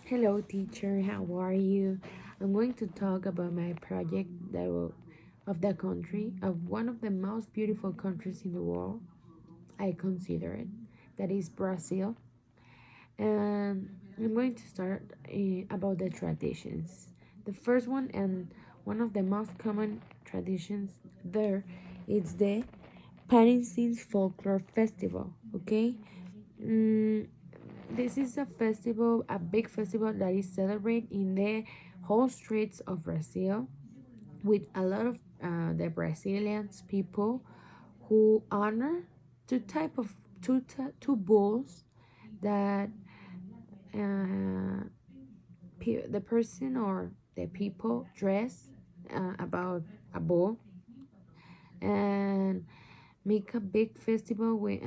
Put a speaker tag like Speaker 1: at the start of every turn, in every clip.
Speaker 1: Hello, teacher. How are you? I'm going to talk about my project of the country, of one of the most beautiful countries in the world. I consider it. That is Brazil. And I'm going to start about the traditions. The first one and one of the most common traditions there is the Parisians Folklore Festival. Okay, Mm, this is a festival, a big festival that is celebrated in the whole streets of Brazil with a lot of the Brazilians people who honor two bulls that the person or the people dress about a bull and make a big festival with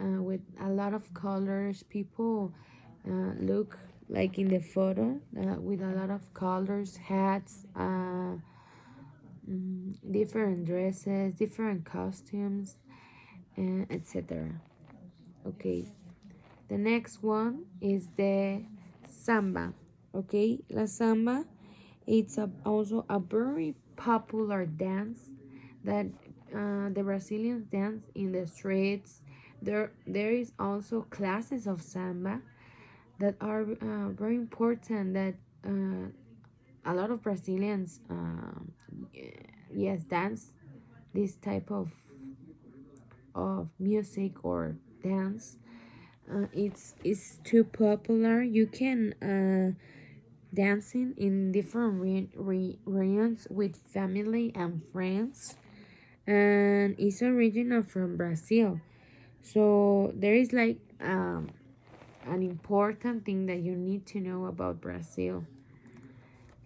Speaker 1: a lot of colors. People look like in the photo with a lot of colors, hats, different dresses, different costumes, etc. Okay, the next one is the samba. Okay, la samba. It's also a very popular dance that the Brazilians dance in the streets. There is also classes of samba that are very important. That a lot of Brazilians, yes, dance this type of music or dance. It's too popular. You can dancing in different regions with family and friends, and it's original from Brazil. So there is like an important thing that you need to know about Brazil.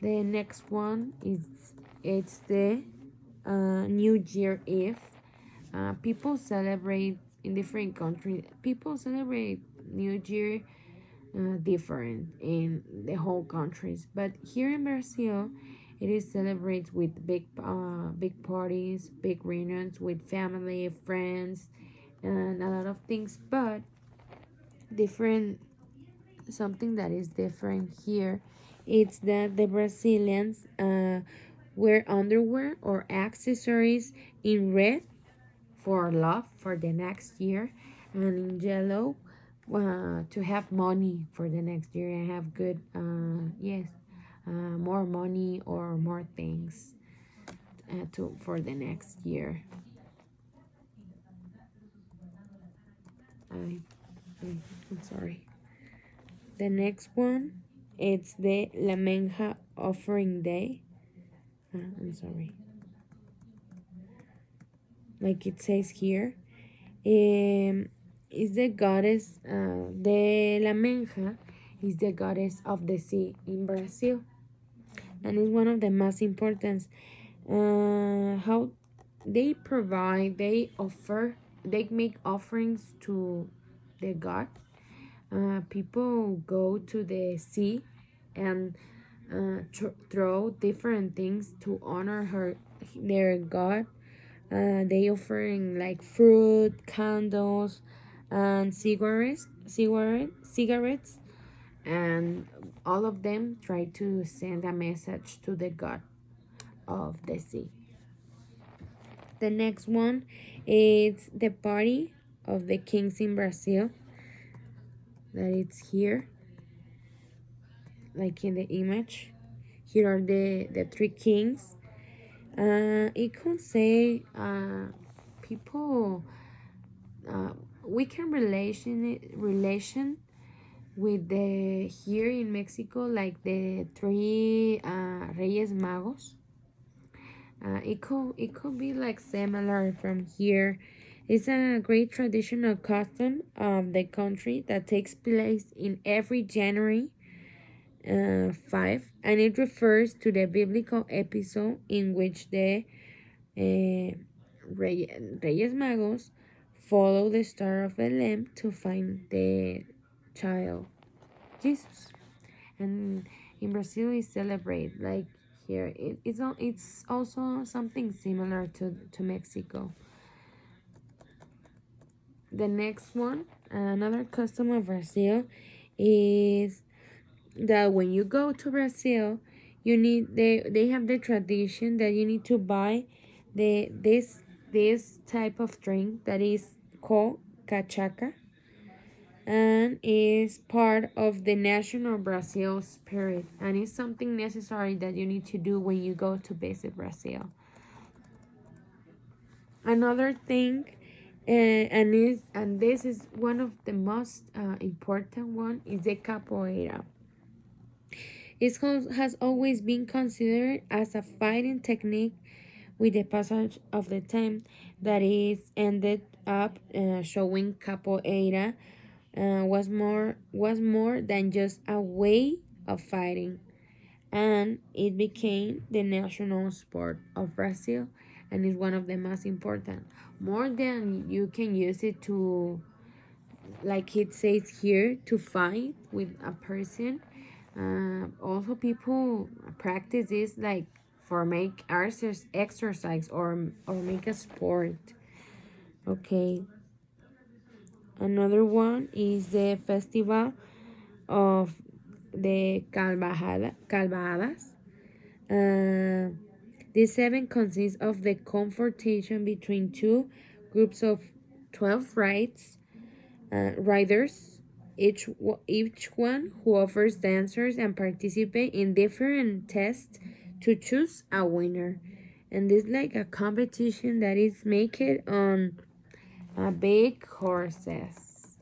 Speaker 1: The next one is it's the New Year Eve. People celebrate in different countries. People celebrate New Year different in the whole countries, but here in Brazil, it is celebrated with big parties, big reunions with family, friends, and a lot of things. But different something that is different here, it's that the Brazilians wear underwear or accessories in red for love for the next year, and in yellow to have money for the next year and have good yes more money or more things to for the next year. I, I'm sorry. The next one, it's the La Menja offering day. I'm sorry. Like it says here, is the goddess de La Menja is the goddess of the sea in Brazil, and is one of the most important. How they offer, they make offerings to the god. People go to the sea and throw different things to honor their god. They offering like fruit, candles, and cigarettes, and all of them try to send a message to the god of the sea. The next one is the party of the kings in Brazil. That it's here, like in the image. Here are the three kings. It could say people. Uh, we can relation with the here in Mexico like the three Reyes Magos. It could be like similar from here. It's a great traditional custom of the country that takes place in every January 5, and it refers to the biblical episode in which the Reyes Magos follow the star of Belém to find the child Jesus. And in Brazil, we celebrate like here. It's also something similar to Mexico. The next one, another custom of Brazil, is that when you go to Brazil, you need they have the tradition that you need to buy this type of drink that is called cachaca, and is part of the national Brazil spirit, and it's something necessary that you need to do when you go to visit Brazil. Another thing, and this is one of the most important one, is the capoeira. Has always been considered as a fighting technique. With the passage of the time, that is ended up showing capoeira was more than just a way of fighting, and it became the national sport of Brazil, and is one of the most important. More than you can use it to, like it says here, to fight with a person. Also, people practice this like for make exercise or make a sport. Okay. Another one is the festival of the Calvadas. Uh, this event consists of the confrontation between two groups of 12 riders, each one who offers dancers and participate in different tests to choose a winner. And this like a competition that is made on a big horses.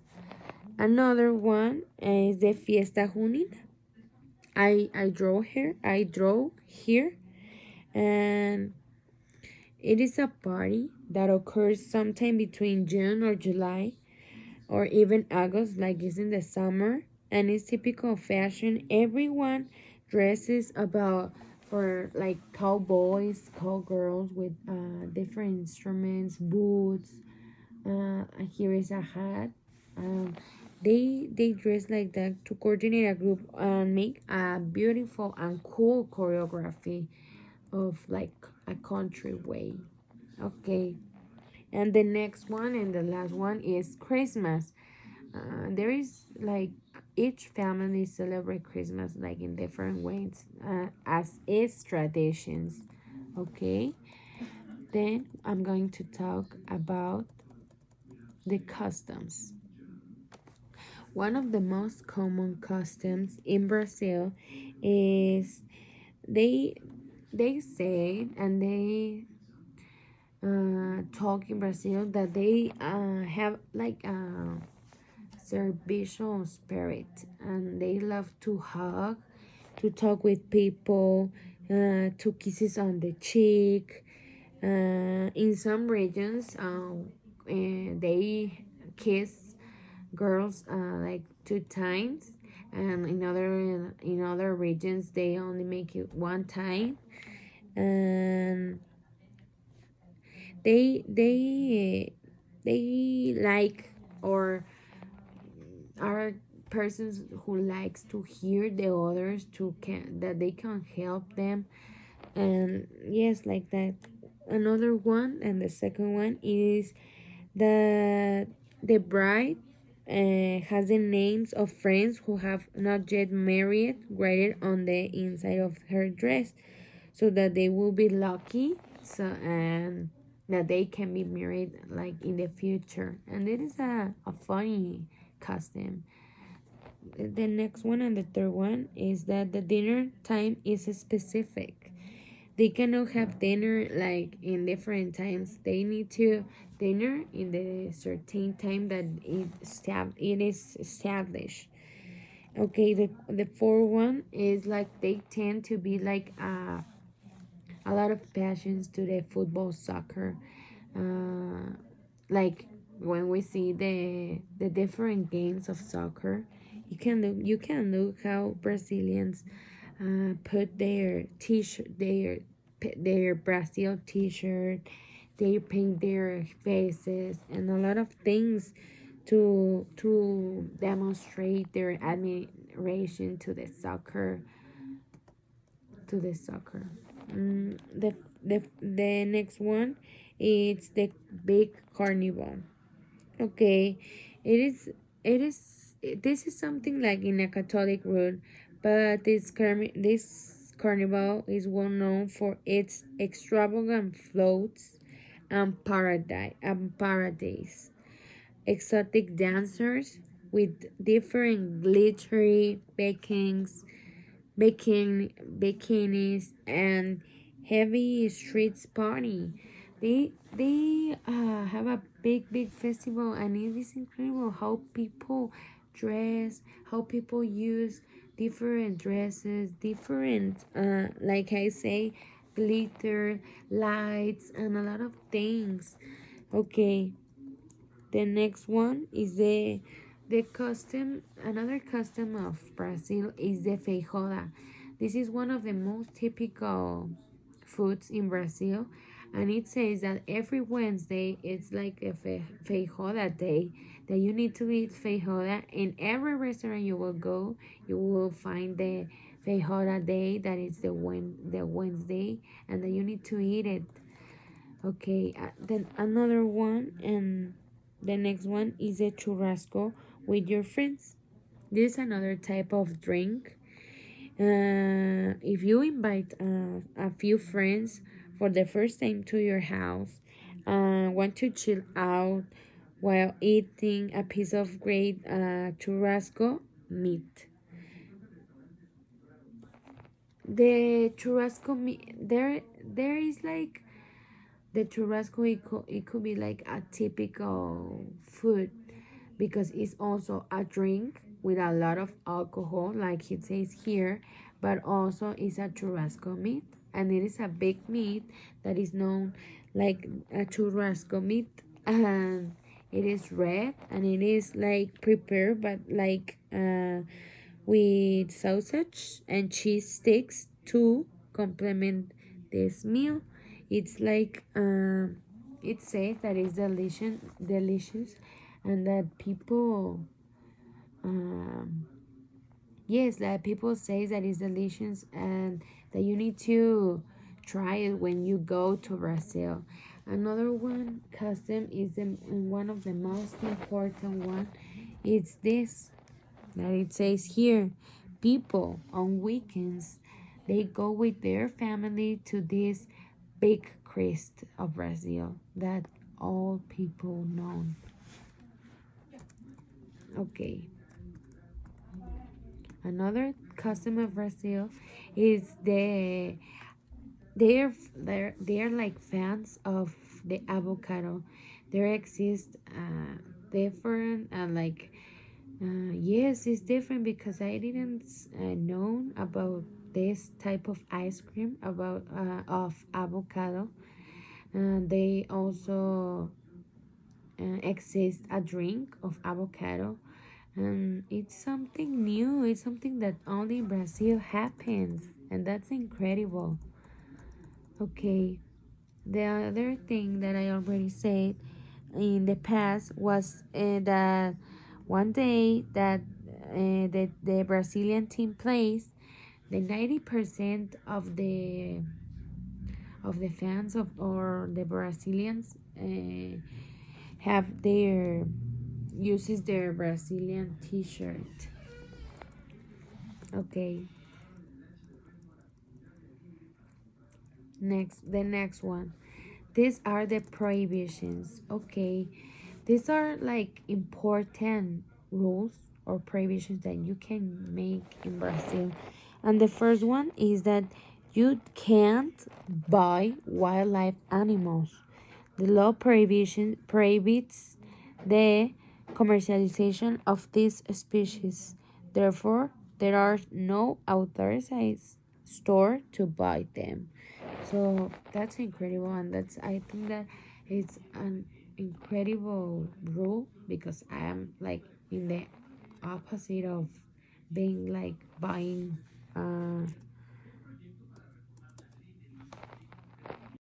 Speaker 1: Another one is the Fiesta Junina. I draw here, and it is a party that occurs sometime between June or July or even August, like it's in the summer, and it's typical fashion. Everyone dresses about for like cowboys, cowgirls with different instruments, boots. Here is a hat. Um, they dress like that to coordinate a group and make a beautiful and cool choreography of like a country way. Okay, and the next one and the last one is Christmas. There is like each family celebrate Christmas like in different ways as its traditions. Okay, then I'm going to talk about the customs. One of the most common customs in Brazil is they they say and they talk in Brazil that they have like a servicial spirit, and they love to hug, to talk with people, to kisses on the cheek. In some regions, they kiss girls like 2 times, and in other regions they only make it 1 time. And they like or are persons who likes to hear the others to can that they can help them, and yes, like that. Another one, and the second one is that the bride has the names of friends who have not yet married graded on the inside of her dress, so that they will be lucky, so and that they can be married like in the future. And it is a funny custom. The next one and the third one is that the dinner time is specific. They cannot have dinner like in different times. They need to dinner in the certain time that it is established. Okay, the fourth one is like they tend to be like a lot of passions to the football, soccer. Uh, like when we see the different games of soccer, you can look how Brazilians put their t-shirt their Brazil t-shirt. They paint their faces and a lot of things to demonstrate their admiration to the soccer. The next one is the big carnival. Okay, it is this is something like in a Catholic route, but this carnival is well known for its extravagant floats and paradise, exotic dancers with different glittery bikinis and heavy streets party. They have a big festival, and it is incredible how people dress, how people use different dresses, different like I say, glitter, lights, and a lot of things. Okay, the next one is the custom. Another custom of Brazil is the feijoada. This is one of the most typical foods in Brazil, and it says that every Wednesday it's like a feijoada day, that you need to eat feijoada. In every restaurant you will go, you will find the feijoada day, that is the Wednesday, and that you need to eat it. Okay, then another one, and the next one is a churrasco with your friends. This is another type of drink. If you invite a few friends for the first time to your house, want to chill out while eating a piece of great churrasco meat. The churrasco meat, there is like the churrasco, it could be like a typical food because it's also a drink with a lot of alcohol, like it says here, but also it's a churrasco meat, and it is a big meat that is known like a churrasco meat, and it is red, and it is like prepared but like with sausage and cheese sticks to complement this meal. It's like it says that it's delicious, and that people um, yes, that people say that it's delicious, and that you need to try it when you go to Brazil. Another one custom is one of the most important one. It's this, that it says here, people on weekends, they go with their family to this big Christ of Brazil that all people know. Okay, another custom of Brazil is they're like fans of the avocado. There exists different yes, it's different because I didn't know about this type of ice cream about of avocado. They also exist a drink of avocado, and it's something new. It's something that only in Brazil happens, and that's incredible. Okay, the other thing that I already said in the past was that one day that the Brazilian team plays, the 90% of the fans of or the Brazilians have their uses their Brazilian T-shirt. Okay, the next one. These are the prohibitions. Okay, these are like important rules or prohibitions that you can make in Brazil. And the first one is that you can't buy wildlife animals. The law prohibition prohibits the commercialization of these species. Therefore, there are no authorized store to buy them. So that's incredible, and that's I think that it's an incredible rule because I am like in the opposite of being like buying